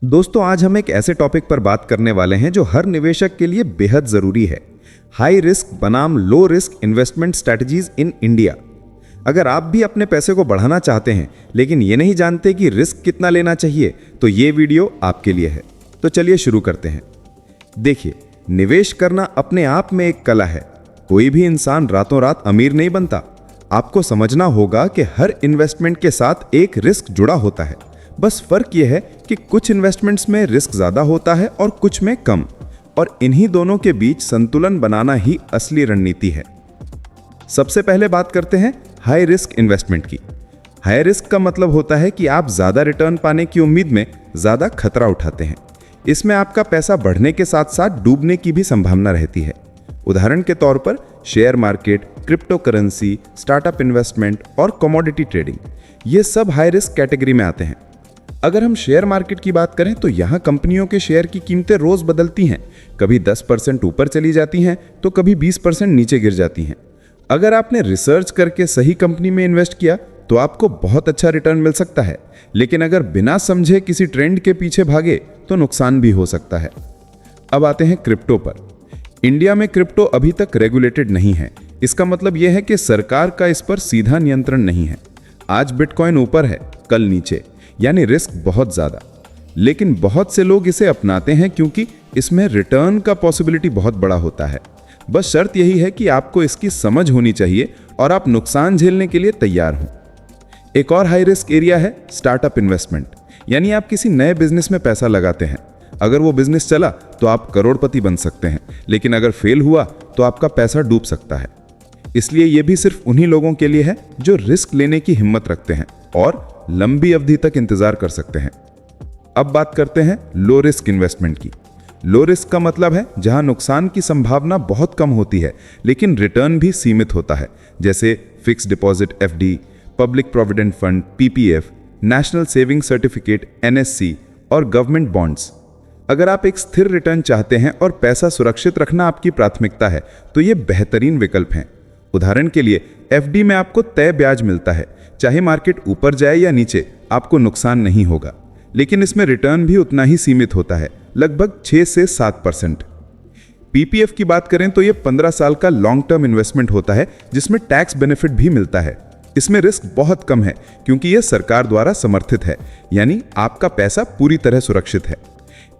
दोस्तों, आज हम एक ऐसे टॉपिक पर बात करने वाले हैं जो हर निवेशक के लिए बेहद जरूरी है। हाई रिस्क बनाम low risk investment strategies in India. अगर आप भी अपने पैसे को बढ़ाना चाहते हैं लेकिन ये नहीं जानते कि रिस्क कितना लेना चाहिए, तो ये वीडियो आपके लिए है। तो चलिए शुरू करते हैं। देखिए, निवेश करना अपने आप में एक कला है। कोई भी इंसान रातों रात अमीर नहीं बनता। आपको समझना होगा कि हर इन्वेस्टमेंट के साथ एक रिस्क जुड़ा होता है। बस फर्क यह है कि कुछ इन्वेस्टमेंट्स में रिस्क ज्यादा होता है और कुछ में कम, और इन्हीं दोनों के बीच संतुलन बनाना ही असली रणनीति है। सबसे पहले बात करते हैं हाई रिस्क इन्वेस्टमेंट की। हाई रिस्क का मतलब होता है कि आप ज्यादा रिटर्न पाने की उम्मीद में ज्यादा खतरा उठाते हैं। इसमें आपका पैसा बढ़ने के साथ साथ डूबने की भी संभावना रहती है। उदाहरण के तौर पर share market, crypto currency, startup investment और कमोडिटी ट्रेडिंग, ये सब हाई रिस्क कैटेगरी में आते हैं। अगर हम शेयर मार्केट की बात करें तो यहाँ कंपनियों के शेयर की कीमतें रोज बदलती हैं। कभी 10% ऊपर चली जाती हैं तो कभी 20% नीचे गिर जाती हैं। अगर आपने रिसर्च करके सही कंपनी में इन्वेस्ट किया तो आपको बहुत अच्छा रिटर्न मिल सकता है, लेकिन अगर बिना समझे किसी ट्रेंड के पीछे भागे तो नुकसान भी हो सकता है। अब आते हैं क्रिप्टो पर। इंडिया में क्रिप्टो अभी तक रेगुलेटेड नहीं है। इसका मतलब यह है कि सरकार का इस पर सीधा नियंत्रण नहीं है। आज बिटकॉइन ऊपर है, कल नीचे, यानी रिस्क बहुत ज्यादा। लेकिन बहुत से लोग इसे अपनाते हैं क्योंकि इसमें रिटर्न का पॉसिबिलिटी बहुत बड़ा होता है। बस शर्त यही है कि आपको इसकी समझ होनी चाहिए और आप नुकसान झेलने के लिए तैयार हों। एक और हाई रिस्क एरिया है स्टार्टअप इन्वेस्टमेंट, यानी आप किसी नए बिजनेस में पैसा लगाते हैं। अगर वो बिजनेस चला तो आप करोड़पति बन सकते हैं, लेकिन अगर फेल हुआ तो आपका पैसा डूब सकता है। इसलिए यह भी सिर्फ उन्हीं लोगों के लिए है जो रिस्क लेने की हिम्मत रखते हैं और लंबी अवधि तक इंतजार कर सकते हैं। अब बात करते हैं लो रिस्क इन्वेस्टमेंट की। लो रिस्क का मतलब है जहां नुकसान की संभावना बहुत कम होती है लेकिन रिटर्न भी सीमित होता है, जैसे fix deposit FD, public provident fund PPF, national saving certificate NSC और गवर्नमेंट बॉन्ड्स। अगर आप एक स्थिर रिटर्न चाहते हैं और पैसा सुरक्षित रखना आपकी प्राथमिकता है तो ये बेहतरीन विकल्प हैं। उदाहरण के लिए एफडी में आपको तय ब्याज मिलता है, चाहे मार्केट ऊपर जाए या नीचे, आपको नुकसान नहीं होगा। लेकिन इसमें रिटर्न भी उतना ही सीमित होता है, लगभग 6 से 7%। पीपीएफ की बात करें तो ये 15 साल का लॉन्ग टर्म इन्वेस्टमेंट होता है जिसमें टैक्स बेनिफिट भी मिलता है। इसमें रिस्क बहुत कम है क्योंकि यह सरकार द्वारा समर्थित है, यानी आपका पैसा पूरी तरह सुरक्षित है।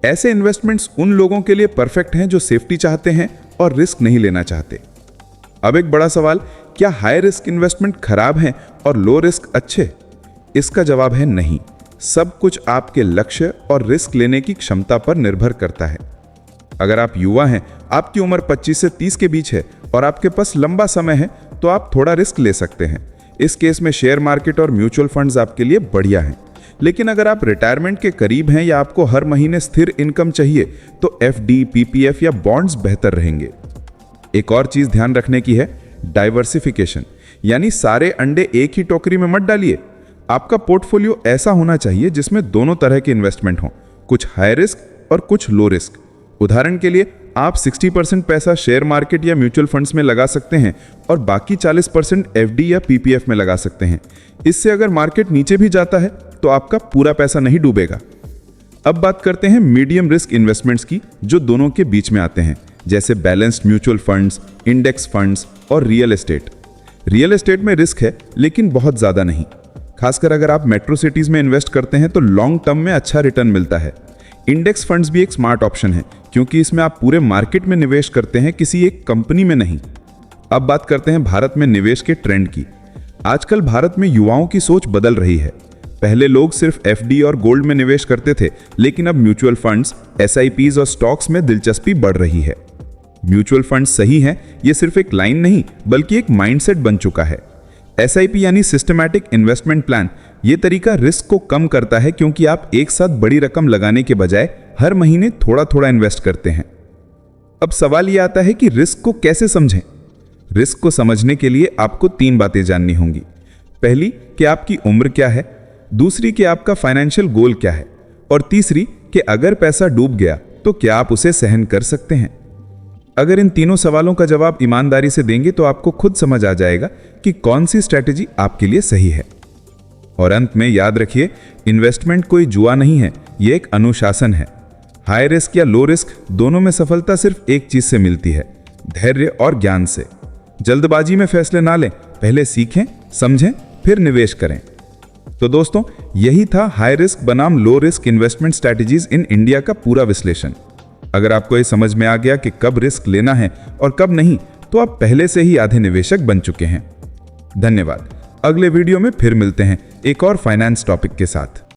ऐसे इन्वेस्टमेंट्स उन लोगों के लिए परफेक्ट हैं जो सेफ्टी चाहते हैं और रिस्क नहीं लेना चाहते। अब एक बड़ा सवाल, क्या हाई रिस्क इन्वेस्टमेंट खराब हैं और लो रिस्क अच्छे? इसका जवाब है नहीं। सब कुछ आपके लक्ष्य और रिस्क लेने की क्षमता पर निर्भर करता है। अगर आप युवा हैं, आपकी उम्र 25 से 30 के बीच है और आपके पास लंबा समय है तो आप थोड़ा रिस्क ले सकते हैं। इस केस में शेयर मार्केट और म्यूचुअल फंड्स आपके लिए बढ़िया हैं। लेकिन अगर आप रिटायरमेंट के करीब हैं या आपको हर महीने स्थिर इनकम चाहिए तो एफडी, पीपीएफ या बॉन्ड्स बेहतर रहेंगे। एक और चीज ध्यान रखने की है, डाइवर्सिफिकेशन, यानी सारे अंडे एक ही टोकरी में मत डालिए। आपका पोर्टफोलियो ऐसा होना चाहिए जिसमें दोनों तरह के इन्वेस्टमेंट हों, कुछ हाई रिस्क और कुछ लो रिस्क। उदाहरण के लिए आप 60% पैसा शेयर मार्केट या म्यूचुअल फंड्स में लगा सकते हैं और बाकी 40% एफडी या पीपीएफ में लगा सकते हैं। इससे अगर मार्केट नीचे भी जाता है तो आपका पूरा पैसा नहीं डूबेगा। अब बात करते हैं मीडियम रिस्क इन्वेस्टमेंट्स की, जो दोनों के बीच में आते हैं, जैसे balanced mutual funds, index funds और रियल एस्टेट। रियल एस्टेट में रिस्क है लेकिन बहुत ज्यादा नहीं। खासकर अगर आप मेट्रो सिटीज में इन्वेस्ट करते हैं तो लॉन्ग टर्म में अच्छा रिटर्न मिलता है। इंडेक्स फंड्स भी एक स्मार्ट ऑप्शन है क्योंकि इसमें आप पूरे मार्केट में निवेश करते हैं, किसी एक कंपनी में नहीं। अब बात करते हैं भारत में निवेश के ट्रेंड की। आजकल भारत में युवाओं की सोच बदल रही है। पहले लोग सिर्फ एफडी और गोल्ड में निवेश करते थे, लेकिन अब म्यूचुअल फंड्स, एसआईपीज और स्टॉक्स में दिलचस्पी बढ़ रही है। म्यूचुअल फंड सही है, ये सिर्फ एक लाइन नहीं बल्कि एक माइंडसेट बन चुका है। एसआईपी यानी सिस्टमैटिक इन्वेस्टमेंट प्लान, ये तरीका रिस्क को कम करता है क्योंकि आप एक साथ बड़ी रकम लगाने के बजाय हर महीने थोड़ा थोड़ा इन्वेस्ट करते हैं। अब सवाल ये आता है कि रिस्क को कैसे समझें। रिस्क को समझने के लिए आपको 3 बातें जाननी होंगी। पहली, कि आपकी उम्र क्या है, दूसरी कि आपका फाइनेंशियल गोल क्या है, और तीसरी कि अगर पैसा डूब गया तो क्या आप उसे सहन कर सकते हैं। अगर इन तीनों सवालों का जवाब ईमानदारी से देंगे तो आपको खुद समझ आ जाएगा कि कौन सी स्ट्रैटेजी आपके लिए सही है। और अंत में याद रखिए, इन्वेस्टमेंट कोई जुआ नहीं है, ये एक अनुशासन है। हाई रिस्क या लो रिस्क दोनों में सफलता सिर्फ एक चीज से मिलती है, धैर्य और ज्ञान से। जल्दबाजी में फैसले ना लें, पहले सीखें, समझें, फिर निवेश करें। तो दोस्तों, यही था हाई रिस्क बनाम low risk investment strategies in India का पूरा विश्लेषण। अगर आपको ये समझ में आ गया कि कब रिस्क लेना है और कब नहीं, तो आप पहले से ही आधे निवेशक बन चुके हैं। धन्यवाद। अगले वीडियो में फिर मिलते हैं एक और फाइनेंस टॉपिक के साथ।